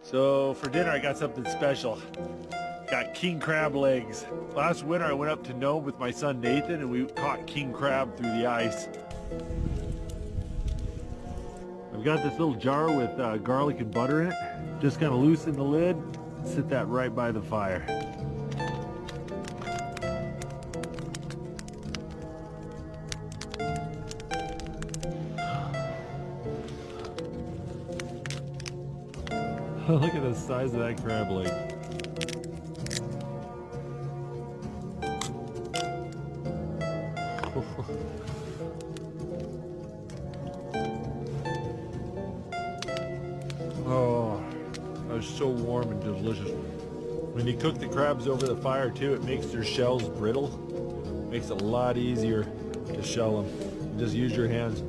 So for dinner I got something special. Got king crab legs. Last winter I went up to Nome with my son Nathan and we caught king crab through the ice. I've got this little jar with garlic and butter in it. Just kind of loosen the lid, sit that right by the fire. Look at the size of that crab leg. Oh, that was so warm and delicious. When you cook the crabs over the fire too, it makes their shells brittle. Makes it a lot easier to shell them. Just use your hands.